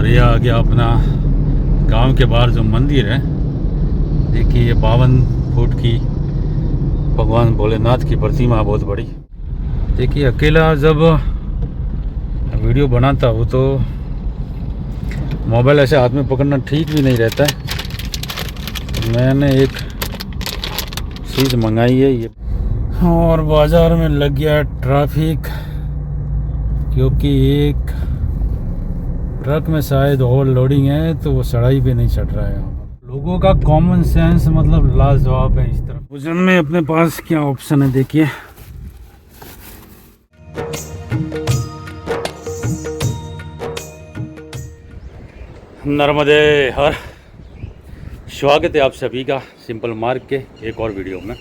और ये आ गया अपना गांव के बाहर जो मंदिर है। देखिए ये 52 फुट की भगवान भोलेनाथ की प्रतिमा, बहुत बड़ी। देखिए अकेला जब वीडियो बनाता हूँ तो मोबाइल ऐसे हाथ में पकड़ना ठीक भी नहीं रहता है। मैंने एक चीज़ मंगाई है ये, और बाज़ार में लग गया ट्रैफिक, क्योंकि एक ट्रक में शायद ओवर लोडिंग है तो वो सड़ाई पे नहीं चढ़ रहा है। लोगों का कॉमन सेंस मतलब लाजवाब है। इस तरफ भोजन में अपने पास क्या ऑप्शन है, देखिए। नर्मदे हर, स्वागत है आप सभी का सिंपल मार्ग के एक और वीडियो में।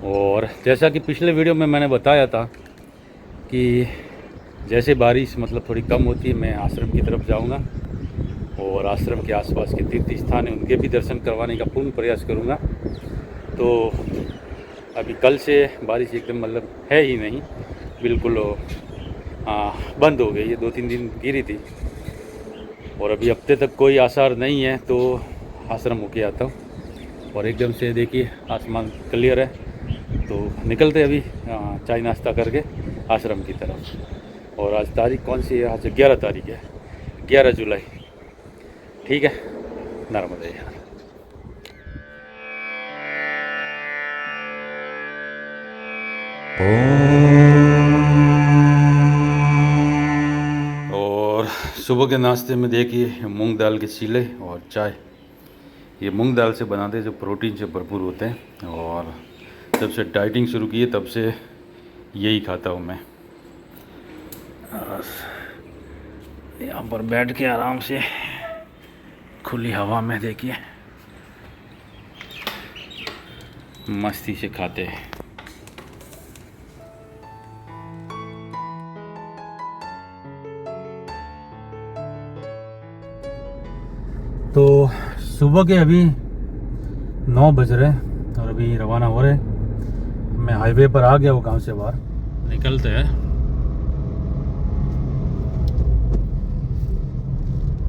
और जैसा कि पिछले वीडियो में मैंने बताया था कि जैसे बारिश मतलब थोड़ी कम होती है, मैं आश्रम की तरफ जाऊंगा और आश्रम के आसपास के तीर्थ स्थान हैं उनके भी दर्शन करवाने का पूर्ण प्रयास करूंगा। तो अभी कल से बारिश एकदम मतलब है ही नहीं, बिल्कुल बंद हो गई है। 2-3 दिन गिरी थी और अभी हफ्ते तक कोई आसार नहीं है, तो आश्रम होके आता हूँ। और एकदम से देखिए आसमान क्लियर है, तो निकलते अभी चाय नाश्ता करके आश्रम की तरफ। और आज तारीख कौन सी है? आज 11 तारीख है, 11 जुलाई। ठीक है, नर्मदे यार। और सुबह के नाश्ते में देखिए मूंग दाल के चीले और चाय। ये मूंग दाल से बनाते हैं जो प्रोटीन से भरपूर होते हैं, और जब से डाइटिंग शुरू की है तब से यही खाता हूँ मैं। यहाँ पर बैठ के आराम से खुली हवा में देखिए मस्ती से खाते हैं। तो सुबह के अभी 9 बज रहे और अभी रवाना हो रहे। मैं हाईवे पर आ गया हूँ, गांव से बाहर निकलते हैं।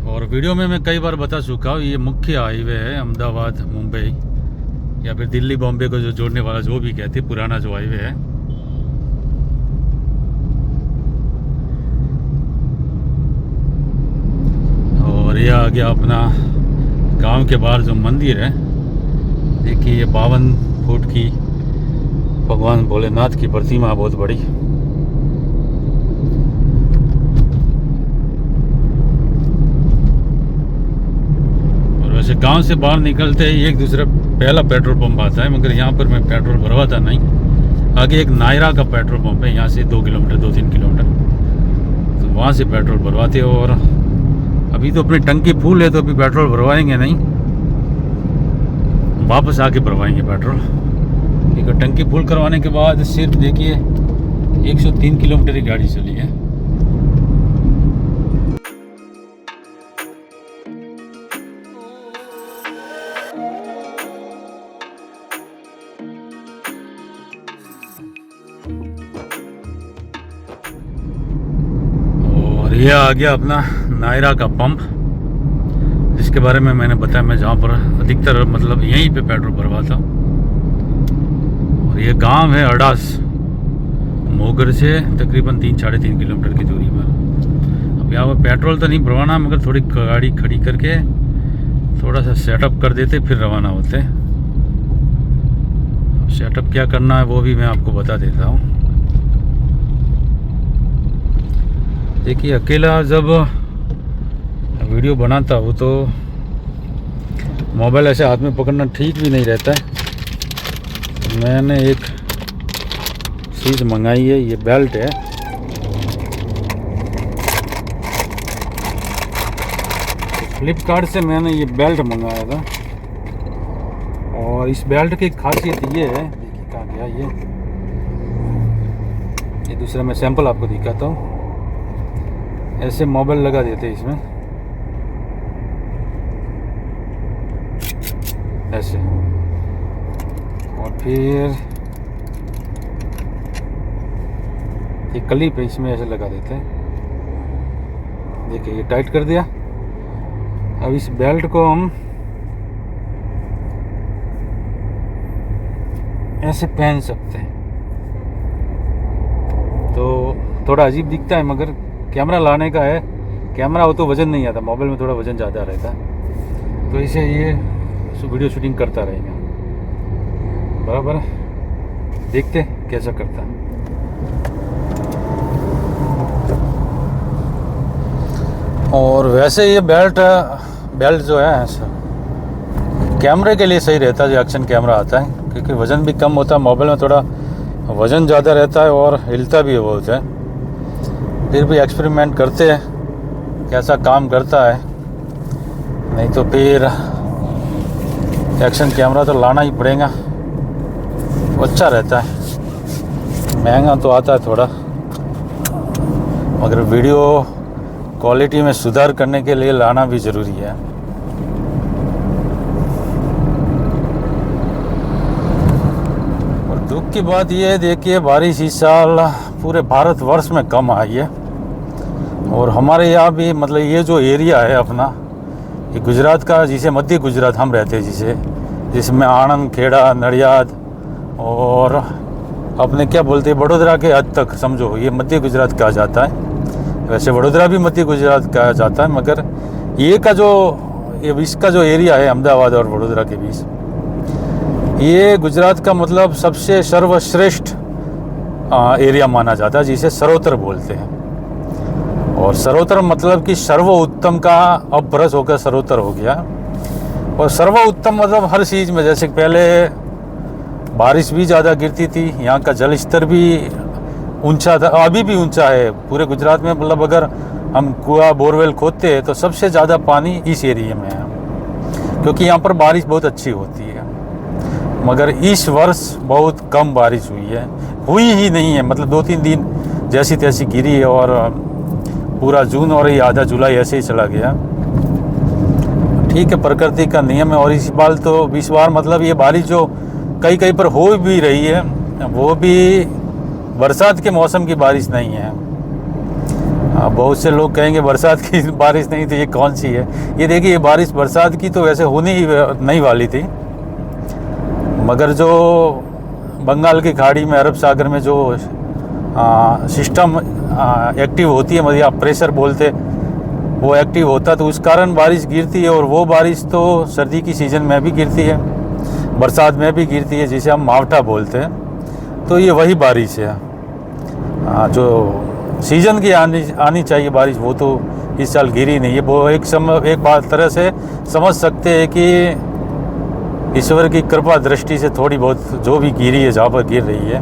और वीडियो में मैं कई बार बता चुका हूँ, ये मुख्य हाईवे है अहमदाबाद मुंबई या फिर दिल्ली बॉम्बे को जो जोड़ने वाला, जो भी कहते हैं, पुराना जो हाईवे है। और ये आ गया अपना गांव के बाहर जो मंदिर है। देखिए ये 52 फुट की भगवान भोलेनाथ की प्रतिमा, बहुत बड़ी। और वैसे गांव से बाहर निकलते ही एक दूसरा पहला पेट्रोल पंप आता है, मगर यहाँ पर मैं पेट्रोल भरवाता नहीं। आगे एक नायरा का पेट्रोल पंप है, यहाँ से 2-3 किलोमीटर, तो वहाँ से पेट्रोल भरवाते। और अभी तो अपनी टंकी फुल है, तो अभी पेट्रोल भरवाएंगे नहीं, वापस आके भरवाएंगे पेट्रोल। एक टंकी फुल करवाने के बाद सिर्फ देखिए 103 किलोमीटर की गाड़ी चली है। और ये आ गया अपना नायरा का पंप, जिसके बारे में मैंने बताया। मैं जहाँ पर अधिकतर मतलब यहीं पे पेट्रोल भरवाता हूँ। और ये गांव है अडास, मोगर से तकरीबन 3-3.5 किलोमीटर की दूरी पर। अब यहाँ पर पेट्रोल तो नहीं भरवाना, मगर थोड़ी गाड़ी खड़ी करके थोड़ा सा सेटअप कर देते, फिर रवाना होते। अब सेटअप क्या करना है वो भी मैं आपको बता देता हूँ। देखिए अकेला जब वीडियो बनाता हूँ तो मोबाइल ऐसे हाथ में पकड़ना ठीक भी नहीं रहता है। मैंने एक चीज़ मंगाई है, ये बेल्ट है। फ्लिपकार्ट से मैंने ये बेल्ट मंगाया था, और इस बेल्ट की खासियत ये है, देखिए कहाँ गया ये दूसरा मैं सैंपल आपको दिखाता हूँ। ऐसे मोबाइल लगा देते हैं इसमें, ऐसे, और फिर ये क्लिप है इसमें ऐसे लगा देते हैं। देखिए ये टाइट कर दिया अब इस बेल्ट को हम ऐसे पहन सकते हैं। तो थोड़ा अजीब दिखता है, मगर कैमरा लाने का है। कैमरा हो तो वज़न नहीं आता, मोबाइल में थोड़ा वज़न ज़्यादा रहता है, तो इसे ये वीडियो शूटिंग करता रहेगा। बराबर, देखते हैं कैसा करता है। और वैसे ये बेल्ट जो है कैमरे के लिए सही रहता है, जो एक्शन कैमरा आता है, क्योंकि वज़न भी कम होता है। मोबाइल में थोड़ा वज़न ज़्यादा रहता है और हिलता भी बहुत है। फिर भी एक्सपेरिमेंट करते हैं कैसा काम करता है, नहीं तो फिर एक्शन कैमरा तो लाना ही पड़ेगा। अच्छा रहता है, महंगा तो आता है थोड़ा, मगर वीडियो क्वालिटी में सुधार करने के लिए लाना भी ज़रूरी है। और दुख की बात यह है, देखिए बारिश इस साल पूरे भारतवर्ष में कम आई है। और हमारे यहाँ भी मतलब ये जो एरिया है अपना, ये गुजरात का, जिसे मध्य गुजरात हम रहते हैं, जिसमें आणंद, खेड़ा, नडियाद और अपने क्या बोलते हैं बड़ोदरा के हद तक समझो ये मध्य गुजरात कहा जाता है। वैसे वडोदरा भी मध्य गुजरात कहा जाता है, मगर ये का जो इसका जो एरिया है अहमदाबाद और वडोदरा के बीच, ये गुजरात का मतलब सबसे सर्वश्रेष्ठ एरिया माना जाता है, जिसे सर्वोत्तर बोलते हैं। और सर्वोत्तर मतलब कि सर्वोत्तम का अपभ्रंश होकर सर्वोत्तर हो गया। और सर्वोत्तम मतलब हर चीज़ में, जैसे पहले बारिश भी ज़्यादा गिरती थी, यहाँ का जल स्तर भी ऊंचा था, अभी भी ऊंचा है पूरे गुजरात में। मतलब अगर हम कुआं बोरवेल खोदते हैं तो सबसे ज़्यादा पानी इस एरिया में है, क्योंकि यहाँ पर बारिश बहुत अच्छी होती है। मगर इस वर्ष बहुत कम बारिश हुई ही नहीं है। मतलब 2-3 दिन जैसी तैसी गिरी है और पूरा जून और ये आधा जुलाई ऐसे ही चला गया। ठीक है, प्रकृति का नियम है। और इस बार मतलब ये बारिश जो कई पर हो भी रही है, वो भी बरसात के मौसम की बारिश नहीं है। बहुत से लोग कहेंगे बरसात की बारिश नहीं, तो ये कौन सी है? ये देखिए, ये बारिश बरसात की तो वैसे होनी ही नहीं वाली थी, मगर जो बंगाल की खाड़ी में, अरब सागर में जो सिस्टम एक्टिव होती है, मतलब आप प्रेशर बोलते, वो एक्टिव होता, तो उस कारण बारिश गिरती है। और वो बारिश तो सर्दी की सीज़न में भी गिरती है, बरसात में भी गिरती है, जिसे हम मावठा बोलते हैं। तो ये वही बारिश है जो सीज़न की आनी चाहिए बारिश, वो तो इस साल गिरी नहीं है। वो एक बात तरह से समझ सकते हैं कि ईश्वर की कृपा दृष्टि से थोड़ी बहुत जो भी गिरी है, जहाँ पर गिर रही है,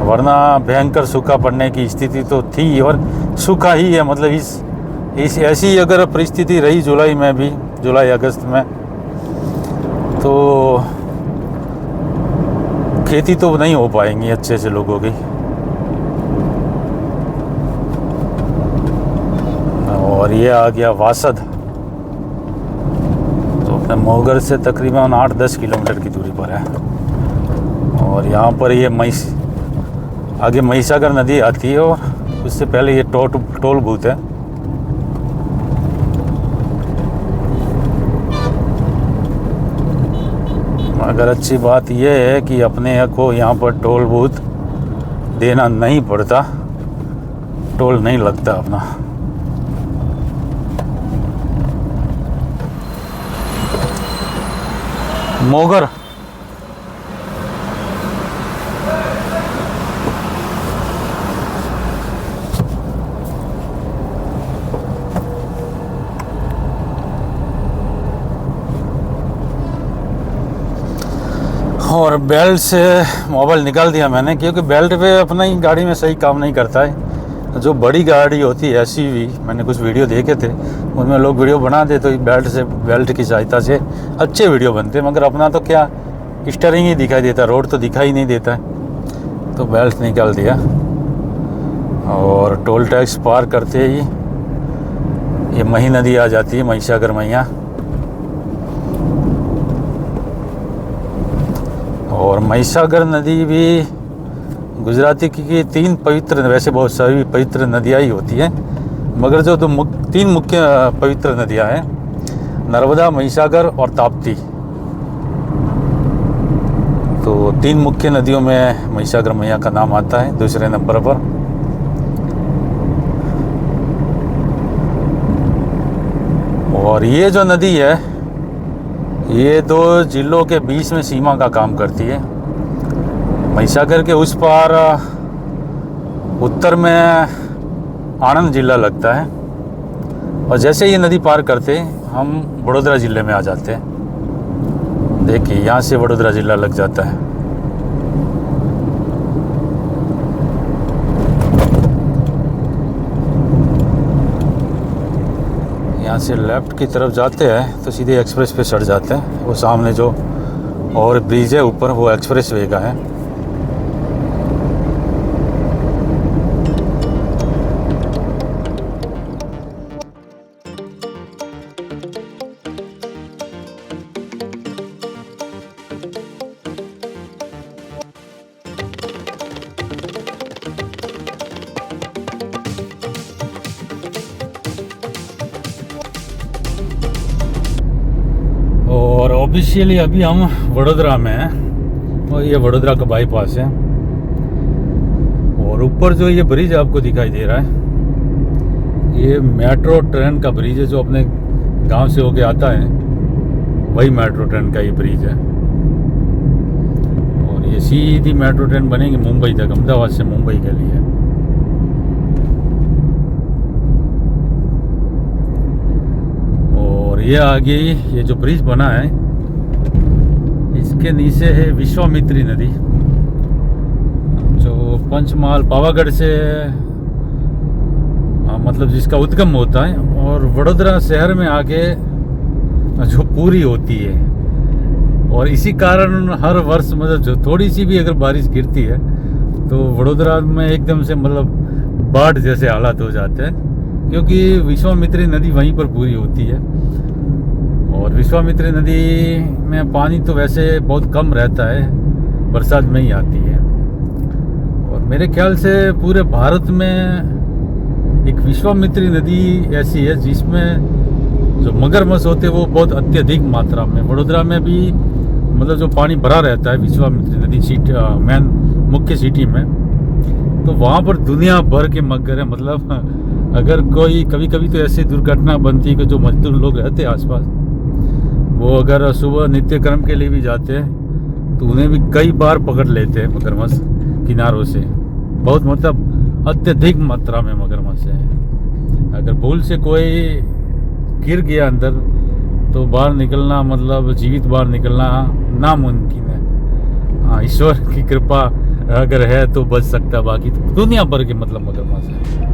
वरना भयंकर सूखा पड़ने की स्थिति तो थी और सूखा ही है। मतलब इस ऐसी अगर परिस्थिति रही जुलाई अगस्त में, तो खेती तो नहीं हो पाएंगी अच्छे से लोगों की। और ये आ गया वासद, तो अपने मोहगर से तकरीबन 8-10 किलोमीटर की दूरी पर है। और यहाँ पर ये आगे महिसागर नदी आती है, और उससे पहले ये टोल बूथ है। मगर अच्छी बात यह है कि अपने को यहाँ पर टोल बूथ देना नहीं पड़ता, टोल नहीं लगता अपना। मोगर और बेल्ट से मोबाइल निकाल दिया मैंने, क्योंकि बेल्ट पे अपना ही गाड़ी में सही काम नहीं करता है। जो बड़ी गाड़ी होती है एसयूवी, मैंने कुछ वीडियो देखे थे, उनमें लोग वीडियो बनाते तो बेल्ट की सहायता से अच्छे वीडियो बनते, मगर अपना तो क्या स्टीयरिंग ही दिखाई देता, रोड तो दिखाई नहीं देता है। तो बेल्ट निकाल दिया और टोल टैक्स पार करते ही ये मही नदी आ जाती है, महिसागर मैया। और महिसागर नदी भी गुजराती की 3 पवित्र, वैसे बहुत सारी पवित्र नदियाँ ही होती हैं, मगर जो 3 मुख्य पवित्र नदियाँ हैं, नर्मदा, महिसागर और ताप्ती। तो 3 मुख्य नदियों में महिसागर मैया का नाम आता है दूसरे नंबर पर। और ये जो नदी है, ये 2 जिलों के बीच में सीमा का काम करती है। महिसागर के उस पार उत्तर में आणंद जिला लगता है, और जैसे ये नदी पार करते हम वडोदरा ज़िले में आ जाते हैं। देखिए यहाँ से वडोदरा ज़िला लग जाता है। यहाँ से लेफ़्ट की तरफ जाते हैं तो सीधे एक्सप्रेस पे चढ़ जाते हैं। वो सामने जो और ब्रिज है ऊपर, वो एक्सप्रेस वे का है। और ऑफिशियली अभी हम वडोदरा में हैं, और ये वडोदरा का बाईपास है। और ऊपर जो ये ब्रिज आपको दिखाई दे रहा है, ये मेट्रो ट्रेन का ब्रिज है, जो अपने गांव से होके आता है, वही मेट्रो ट्रेन का ये ब्रिज है। और ये सीधी मेट्रो ट्रेन बनेगी मुंबई तक, अहमदाबाद से मुंबई के लिए। और ये आगे ये जो ब्रिज बना है, इसके नीचे है विश्वामित्री नदी, जो पंचमहाल पावागढ़ से मतलब जिसका उद्गम होता है, और वडोदरा शहर में आके जो पूरी होती है। और इसी कारण हर वर्ष मतलब जो थोड़ी सी भी अगर बारिश गिरती है तो वडोदरा में एकदम से मतलब बाढ़ जैसे हालात हो जाते हैं, क्योंकि विश्वामित्री नदी वहीं पर पूरी होती है। और विश्वामित्री नदी में पानी तो वैसे बहुत कम रहता है, बरसात में ही आती है। और मेरे ख्याल से पूरे भारत में एक विश्वामित्री नदी ऐसी है जिसमें जो मगरमच्छ होते हैं वो बहुत अत्यधिक मात्रा में। वडोदरा में भी मतलब जो पानी भरा रहता है विश्वामित्री नदी मेन मुख्य सिटी में, तो वहाँ पर दुनिया भर के मगर है। मतलब अगर कोई कभी कभी तो ऐसी दुर्घटना बनती है कि जो मजदूर लोग रहते हैं आसपास, वो अगर सुबह नित्य कर्म के लिए भी जाते हैं तो उन्हें भी कई बार पकड़ लेते हैं मगरमच्छ किनारों से। बहुत मतलब अत्यधिक मात्रा में मगरमच्छ है। अगर भूल से कोई गिर गया अंदर तो बाहर निकलना मतलब जीवित बाहर निकलना नामुमकिन है। हाँ, ईश्वर की कृपा अगर है तो बच सकता, बाकी तो दुनिया भर के मतलब मगरमच्छ है।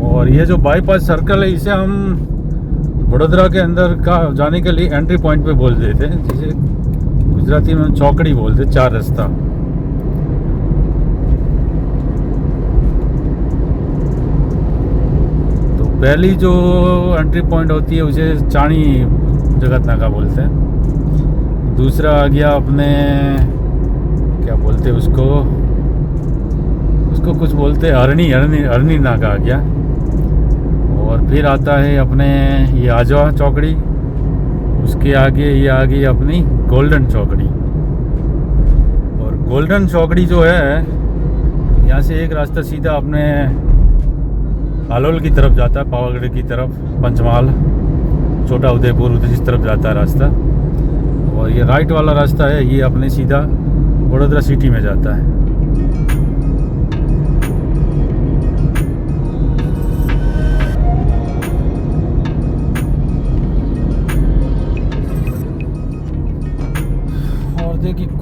और ये जो बाईपास सर्कल है, इसे हम वडोदरा के अंदर का जाने के लिए एंट्री पॉइंट पे बोल देते हैं, जिसे गुजराती में चौकड़ी बोलते हैं, 4 रास्ता। तो पहली जो एंट्री पॉइंट होती है उसे चाणी जगत नाका बोलते हैं। दूसरा आ गया अपने क्या बोलते हैं उसको कुछ बोलते हैं अरनी नाका आ गया। और फिर आता है अपने ये आजवा चौकड़ी, उसके आगे ये आ गई अपनी गोल्डन चौकड़ी। और गोल्डन चौकड़ी जो है, यहाँ से एक रास्ता सीधा अपने हालोल की तरफ जाता है, पावागढ़ की तरफ, पंचमहाल, छोटा उदयपुर इस तरफ जाता है रास्ता। और ये राइट वाला रास्ता है, ये अपने सीधा वडोदरा सिटी में जाता है।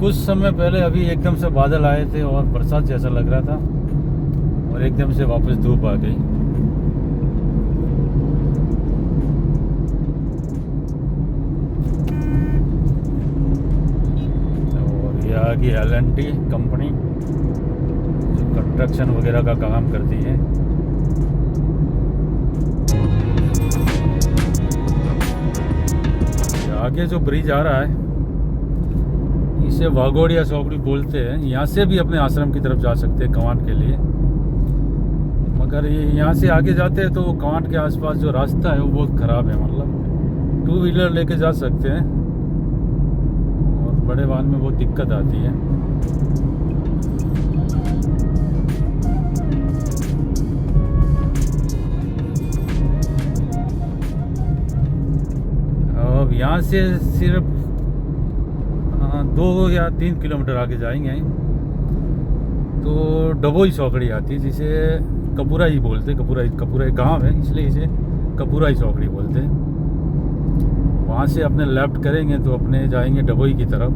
कुछ समय पहले अभी एकदम से बादल आए थे और बरसात जैसा लग रहा था और एकदम से वापस धूप आ गई। और ये आ गई L&T कंपनी जो कंस्ट्रक्शन वगैरह का काम करती है। आगे जो ब्रिज आ रहा है इसे वाघोड़िया चौकड़ी बोलते हैं। यहाँ से भी अपने आश्रम की तरफ जा सकते हैं कवांट के लिए, मगर ये यहाँ से आगे जाते हैं तो कवांट के आसपास जो रास्ता है वो बहुत ख़राब है। मतलब 2 व्हीलर लेके जा सकते हैं और बड़े वाहन में बहुत दिक्कत आती है। अब यहाँ से सिर्फ 2 या 3 किलोमीटर आगे जाएंगे तो डबोई चौकड़ी आती है, जिसे कपूरा ही बोलते। कपूरा गांव है इसलिए इसे कपूरा ही चौकड़ी बोलते हैं। वहाँ से अपने लेफ्ट करेंगे तो अपने जाएंगे डबोई की तरफ।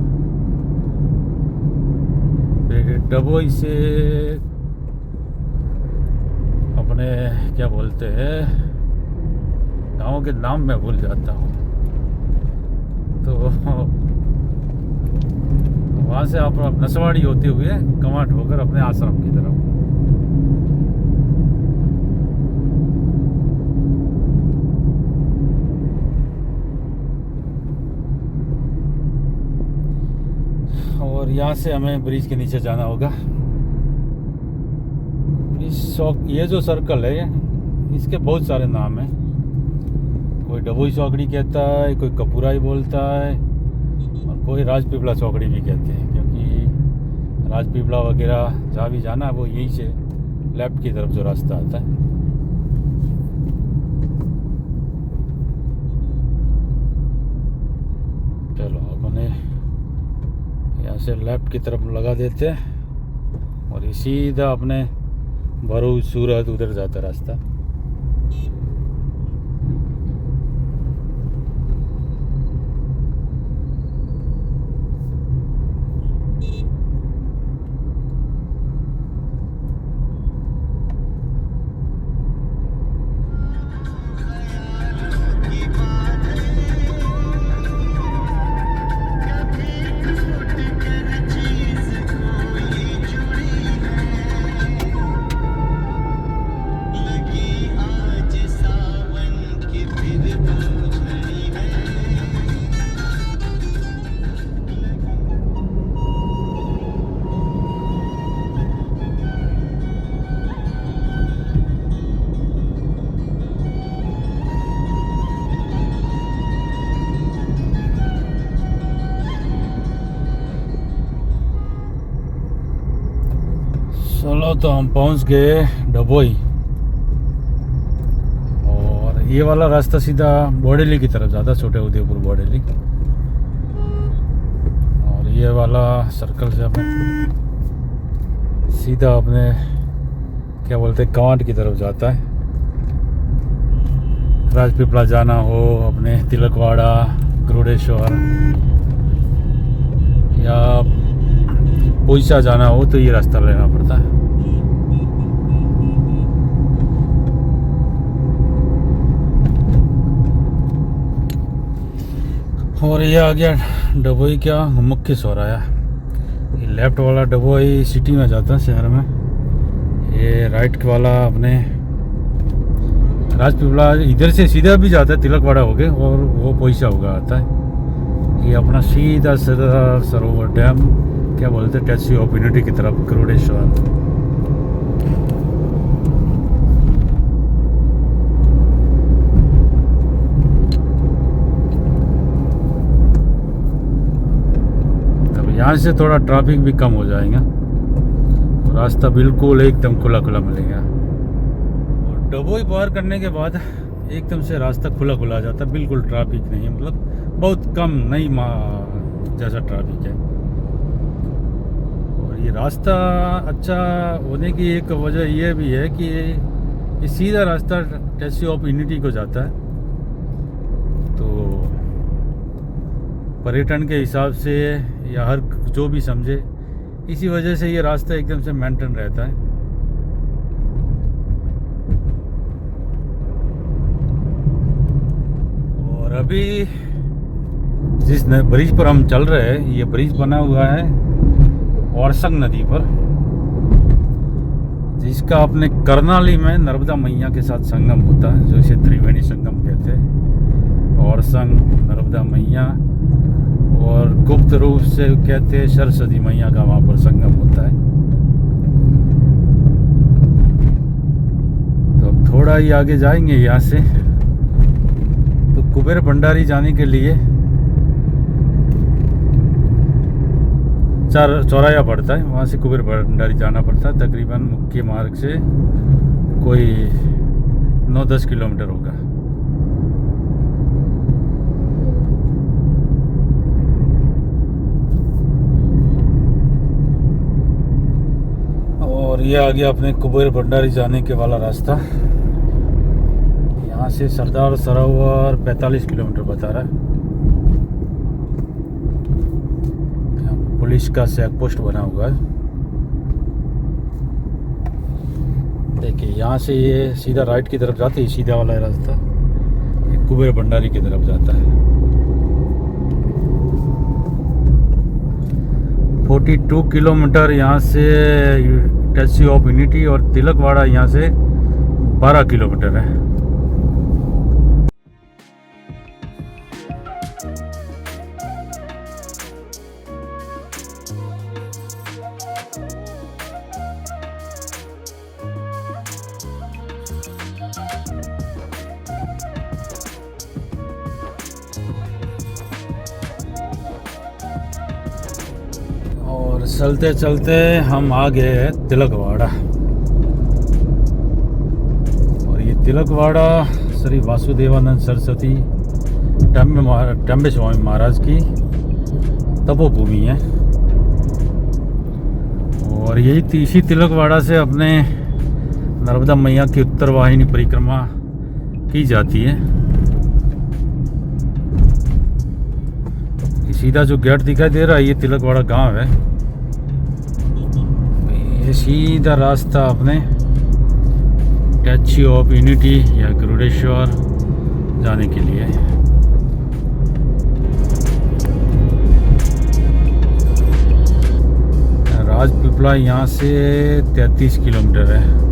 फिर डबोई से अपने क्या बोलते हैं, गाँव के नाम मैं भूल जाता हूँ, तो वहाँ से आप नसवाड़ी होते हुए कवांट होकर अपने आश्रम की तरफ। और यहाँ से हमें ब्रिज के नीचे जाना होगा। ये जो सर्कल है इसके बहुत सारे नाम हैं। कोई डबोई चौकड़ी कहता है, कोई कपूरा ही बोलता है और कोई राजपीपला चौकड़ी भी कहते हैं, क्योंकि राजपीपला वगैरह जहाँ भी जाना है वो यहीं से लेफ्ट की तरफ जो रास्ता आता है। चलो अपने यहाँ से लेफ्ट की तरफ लगा देते हैं और ये सीधा अपने भरूच सूरत उधर जाता रास्ता। चलो तो हम पहुंच गए डबोई और ये वाला रास्ता सीधा बोडेली की तरफ जाता, छोटे उदयपुर बोडेली। और ये वाला सर्कल से अपने सीधा अपने क्या बोलते हैं कवांट की तरफ जाता है। राजपीपला जाना हो, अपने तिलकवाड़ा, गरुड़ेश्वर या पोईसा जाना हो तो ये रास्ता लेना पड़ता है। और ये आ गया डबोई का मुख्य चौराहा। ये लेफ्ट वाला डबोई सिटी में जाता है, शहर में। ये राइट वाला अपने राजपीपला इधर से सीधा भी जाता है, तिलकवाड़ा हो गए और वो पोईसा होगा आता है। ये अपना सीधा सरोवर डैम क्या बोलते हैं स्टैच्यू ऑफ यूनिटी की तरफ, गरुड़ेश्वर। यहाँ से थोड़ा ट्रैफिक भी कम हो जाएगा, रास्ता बिल्कुल एकदम खुला खुला मिलेगा। और डबोई पार करने के बाद एकदम से रास्ता खुला खुला आ जाता है, बिल्कुल ट्रैफिक नहीं है, मतलब बहुत कम नहीं जैसा ट्रैफिक है। और ये रास्ता अच्छा होने की एक वजह यह भी है कि ये सीधा रास्ता स्टैच्यू ऑफ यूनिटी को जाता है, तो पर्यटन के हिसाब से या हर जो भी समझे, इसी वजह से ये रास्ता एकदम से मेंटेन रहता है। और अभी जिस ब्रिज पर हम चल रहे हैं, ये ब्रिज बना हुआ है औरसंग नदी पर, जिसका अपने करनाली में नर्मदा मैया के साथ संगम होता है, जो इसे त्रिवेणी संगम कहते हैं। औरसंग, नर्मदा मैया, और गुप्त रूप से कहते हैं सरस्वती मैया का वहाँ पर संगम होता है। तो अब थोड़ा ही आगे जाएंगे यहाँ से तो कुबेर भंडारी जाने के लिए चौराया पड़ता है, वहाँ से कुबेर भंडारी जाना पड़ता है। तकरीबन मुख्य मार्ग से कोई 9-10 किलोमीटर होगा। और ये आ गया अपने कुबेर भंडारी जाने के वाला रास्ता। यहाँ से सरदार सरोवर 45 किलोमीटर बता रहा है। पुलिस का चेक पोस्ट बना हुआ है। देखिए यहाँ से ये सीधा राइट की तरफ जाते है, सीधा वाला रास्ता कुबेर भंडारी की तरफ जाता है। 42 किलोमीटर यहाँ से स्टैच्यू ऑफ यूनिटी, और तिलकवाड़ा यहाँ से 12 किलोमीटर है। और चलते चलते हम आ गए हैं तिलकवाड़ा। और ये तिलकवाड़ा श्री वासुदेवानंद सरस्वती टम्बे स्वामी महाराज की तपोभूमि है। और यही इसी तिलकवाड़ा से अपने नर्मदा मैया की उत्तर वाहिनी परिक्रमा की जाती है। सीधा जो गेट दिखाई दे रहा है, ये तिलकवाड़ा गांव है। ये सीधा रास्ता अपने स्टैच्यू ऑफ यूनिटी या गरुड़ेश्वर जाने के लिए। राजपीपला यहाँ से 33 किलोमीटर है।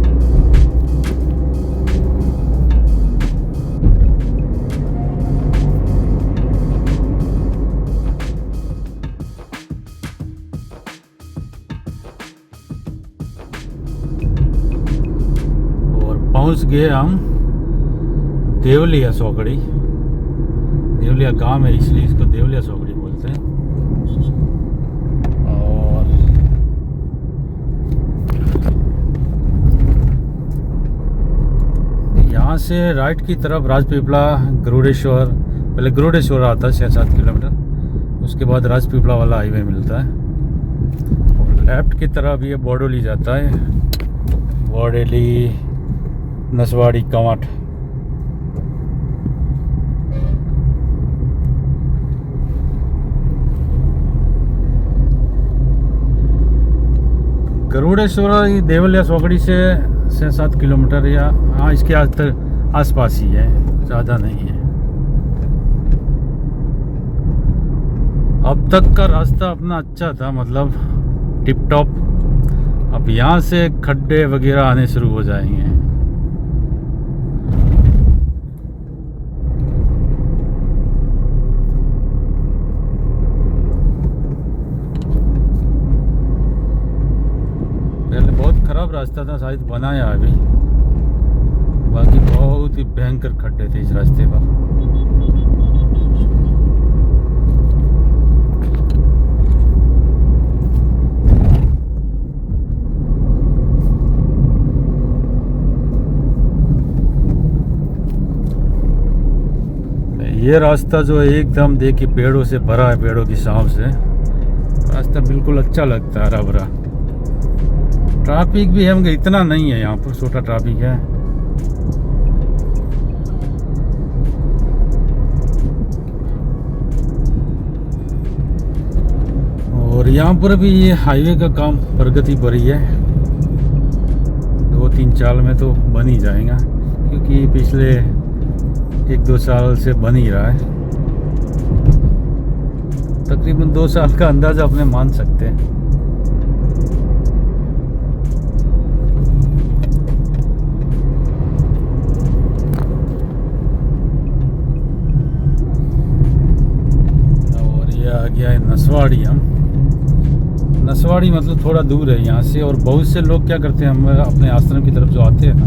पहुंच गए हम देवलिया सौकड़ी। देवलिया गांव है, इसलिए इसको देवलिया सौकड़ी बोलते हैं। और यहाँ से राइट की तरफ राजपीपला, गरुड़ेश्वर, पहले गरुड़ेश्वर आता है 6-7 किलोमीटर, उसके बाद राजपीपला वाला हाईवे मिलता है। और लेफ्ट की तरफ ये बोडोली जाता है, बोडेली, नसवाड़ी, कवाट। गरुड़ेश्वर देवलिया सौकड़ी से 6-7 किलोमीटर या हाँ इसके आसपास ही है, ज़्यादा नहीं है। अब तक का रास्ता अपना अच्छा था, मतलब टिप टॉप। अब यहाँ से खड्डे वगैरह आने शुरू हो जाएंगे। पहले बहुत ख़राब रास्ता था, शायद बनाया अभी, बाकी बहुत ही भयंकर खड्डे थे इस रास्ते पर। ये रास्ता जो है एकदम देखिए पेड़ों से भरा है, पेड़ों की छांव से रास्ता बिल्कुल अच्छा लगता है, हरा भरा। ट्रैफिक भी है मगर इतना नहीं है, यहाँ पर छोटा ट्रैफिक है। और यहाँ पर भी ये हाईवे का काम प्रगति पर ही है, 2-3 साल में तो बन ही जाएगा, क्योंकि पिछले 1-2 साल से बन ही रहा है। तकरीबन 2 साल का अंदाज़ा अपने मान सकते हैं। आ गया है नसवाड़ी। हम नसवाड़ी मतलब थोड़ा दूर है यहाँ से, और बहुत से लोग क्या करते हैं, हम अपने आश्रम की तरफ जो आते हैं ना,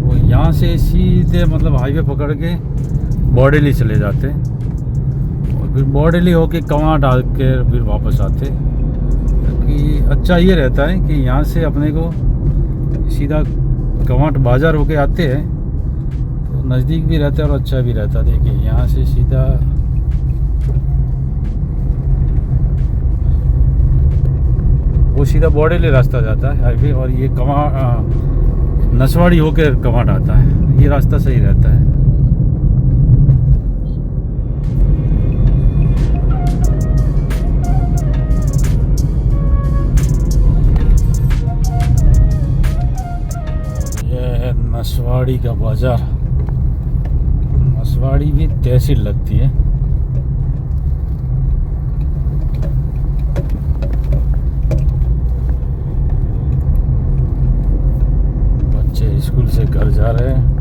वो यहाँ से सीधे मतलब हाईवे पकड़ के बॉडेली चले जाते हैं, और फिर बॉडेली होके कवां डाल के फिर वापस आते। क्योंकि अच्छा ये रहता है कि यहाँ से अपने को सीधा कवांट बाज़ार होके आते हैं तो नज़दीक भी रहता है और अच्छा भी रहता है। देखिए यहाँ से सीधा वो सीधा बॉडेली रास्ता जाता है हाईवे, और ये नसवाड़ी होकर कवांट आता है। ये रास्ता सही रहता है। ये है नसवाड़ी का बाजार। नसवाड़ी भी तहसील लगती है। स्कूल से घर जा रहे हैं।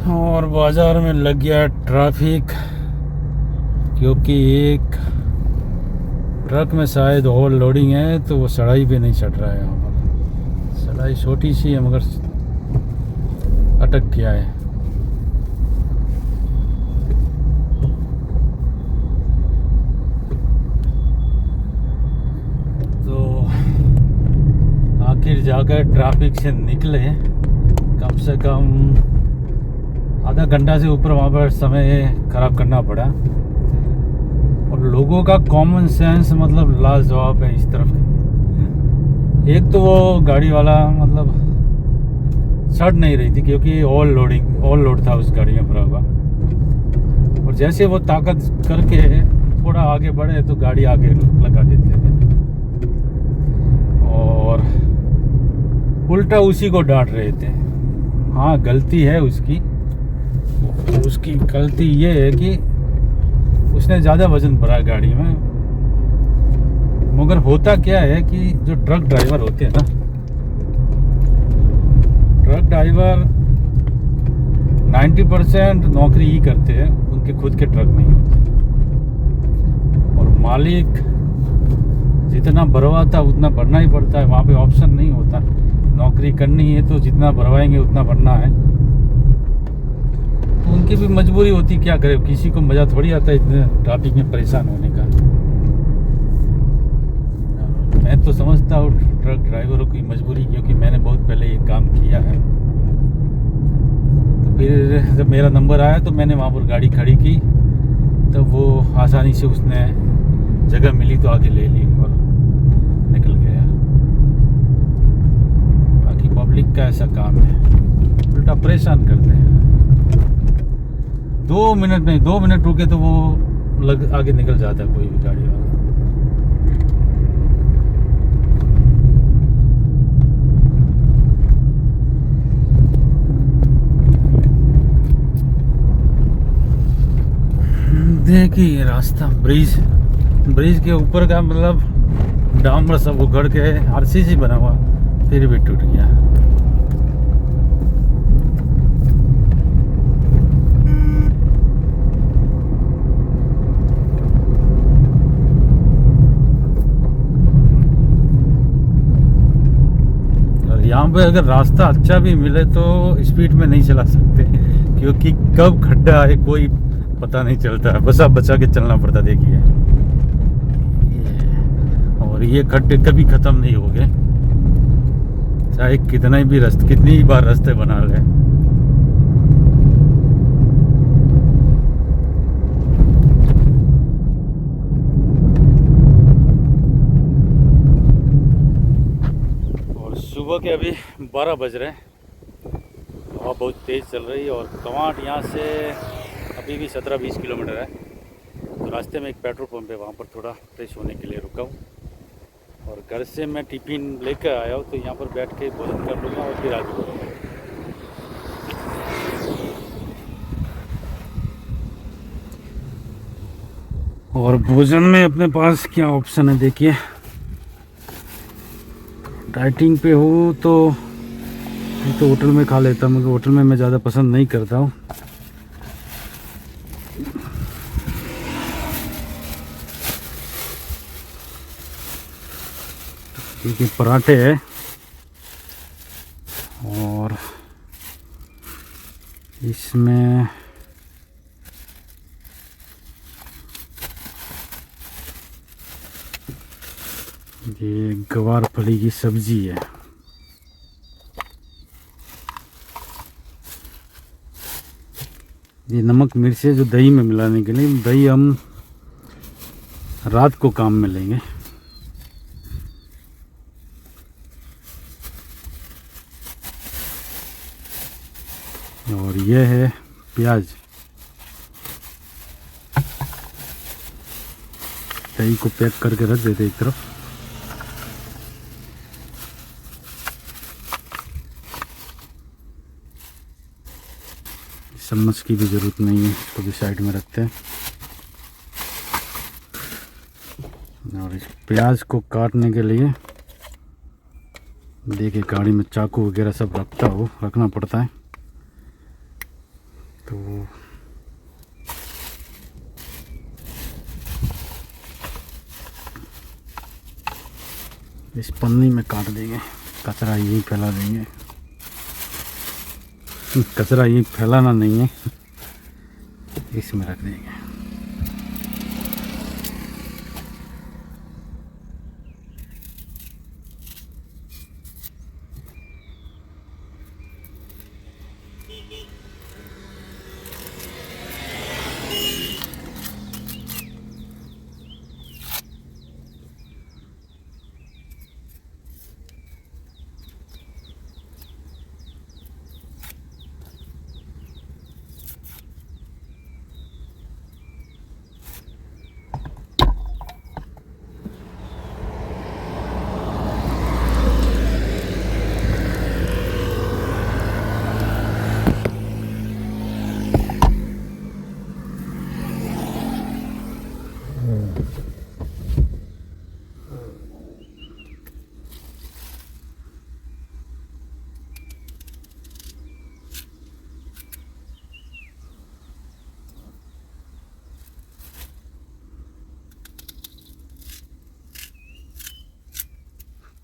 और बाज़ार में लग गया ट्रैफिक, क्योंकि एक ट्रक में शायद ओवर लोडिंग है, तो वो सड़ाई पे नहीं चढ़ रहा है। यहाँ पर सड़ाई छोटी सी है मगर अटक गया है। तो आखिर जाकर ट्रैफिक से निकले, कम से कम आधा घंटा से ऊपर वहाँ पर समय ख़राब करना पड़ा। और लोगों का कॉमन सेंस मतलब लाजवाब है इस तरफ। एक तो वो गाड़ी वाला मतलब चढ़ नहीं रही थी, क्योंकि ऑल लोड था उस गाड़ी में भरा हुआ। और जैसे वो ताकत करके थोड़ा आगे बढ़े तो गाड़ी आगे लगा देते थे, और उल्टा उसी को डांट रहे थे। हाँ, गलती है उसकी गलती ये है कि उसने ज़्यादा वज़न भरा गाड़ी में। मगर होता क्या है कि जो ट्रक ड्राइवर होते हैं ना, ट्रक ड्राइवर 90% नौकरी ही करते हैं, उनके खुद के ट्रक नहीं होते। और मालिक जितना भरवाता उतना भरना ही पड़ता है, वहाँ पे ऑप्शन नहीं होता। नौकरी करनी है तो जितना भरवाएंगे उतना भरना है। तो उनकी भी मजबूरी होती, क्या करे, किसी को मज़ा थोड़ी आता है इतने ट्रैफिक में परेशान होने का। मैं तो समझता हूँ ट्रक ड्राइवरों की मजबूरी, क्योंकि मैंने बहुत पहले ये काम किया है। तो फिर जब मेरा नंबर आया तो मैंने वहाँ पर गाड़ी खड़ी की, तब वो आसानी से उसने जगह मिली तो आगे ले ली और निकल गया। बाकी पब्लिक का ऐसा काम है, उल्टा परेशान करते हैं। 2 मिनट नहीं, 2 मिनट रुके तो वो आगे निकल जाता है कोई भी गाड़ी वाला। देखिए रास्ता ब्रिज के ऊपर का मतलब डामर सब उगड़ के आरसीसी बना हुआ, फिर भी टूट गया। यहाँ यहाँ पे अगर रास्ता अच्छा भी मिले तो स्पीड में नहीं चला सकते, क्योंकि कब खड्डा है कोई पता नहीं चलता है, बस आप बचा के चलना पड़ता। देखिए, और ये खड्डे कभी ख़त्म नहीं होंगे, चाहे कितनी बार रास्ते बना ले। सुबह के अभी 12 बज रहे हैं, हवा बहुत तेज़ चल रही है, और कवाट यहाँ से अभी भी 17-20 किलोमीटर है। तो रास्ते में एक पेट्रोल पंप है, वहाँ पर थोड़ा फ्रेश होने के लिए रुका हूँ, और घर से मैं टिफ़िन लेकर आया हूँ, तो यहाँ पर बैठ के भोजन कर लूँगा और फिर आगे बढ़ूँगा। और भोजन में अपने पास क्या ऑप्शन है, देखिए। डाइटिंग पे हो तो होटल में खा लेता, मगर होटल में मैं ज़्यादा पसंद नहीं करता हूँ। देखिए, पराठे है और इसमें ये गवार फली की सब्जी है। ये नमक मिर्च है जो दही में मिलाने के लिए, दही हम रात को काम में लेंगे। और ये है प्याज, दही को पैक करके रख देते एक तरफ। चम्मच की भी ज़रूरत नहीं है, इसको भी साइड में रखते हैं। और इस प्याज को काटने के लिए देखिए, गाड़ी में चाकू वगैरह सब रखना पड़ता है। तो इस पन्नी में काट देंगे, कचरा यहीं फैला देंगे। कचरा ये फैलाना नहीं है, इसमें रख देंगे।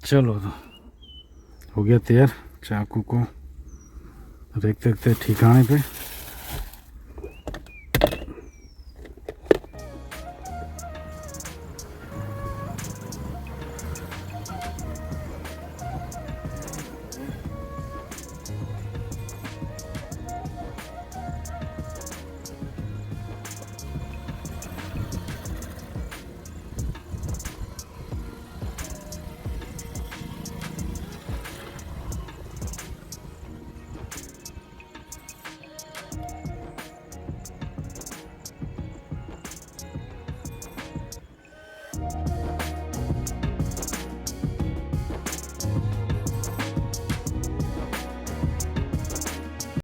चलो, तो हो गया तैयार। चाकू को रख सकते ठिकाने पे।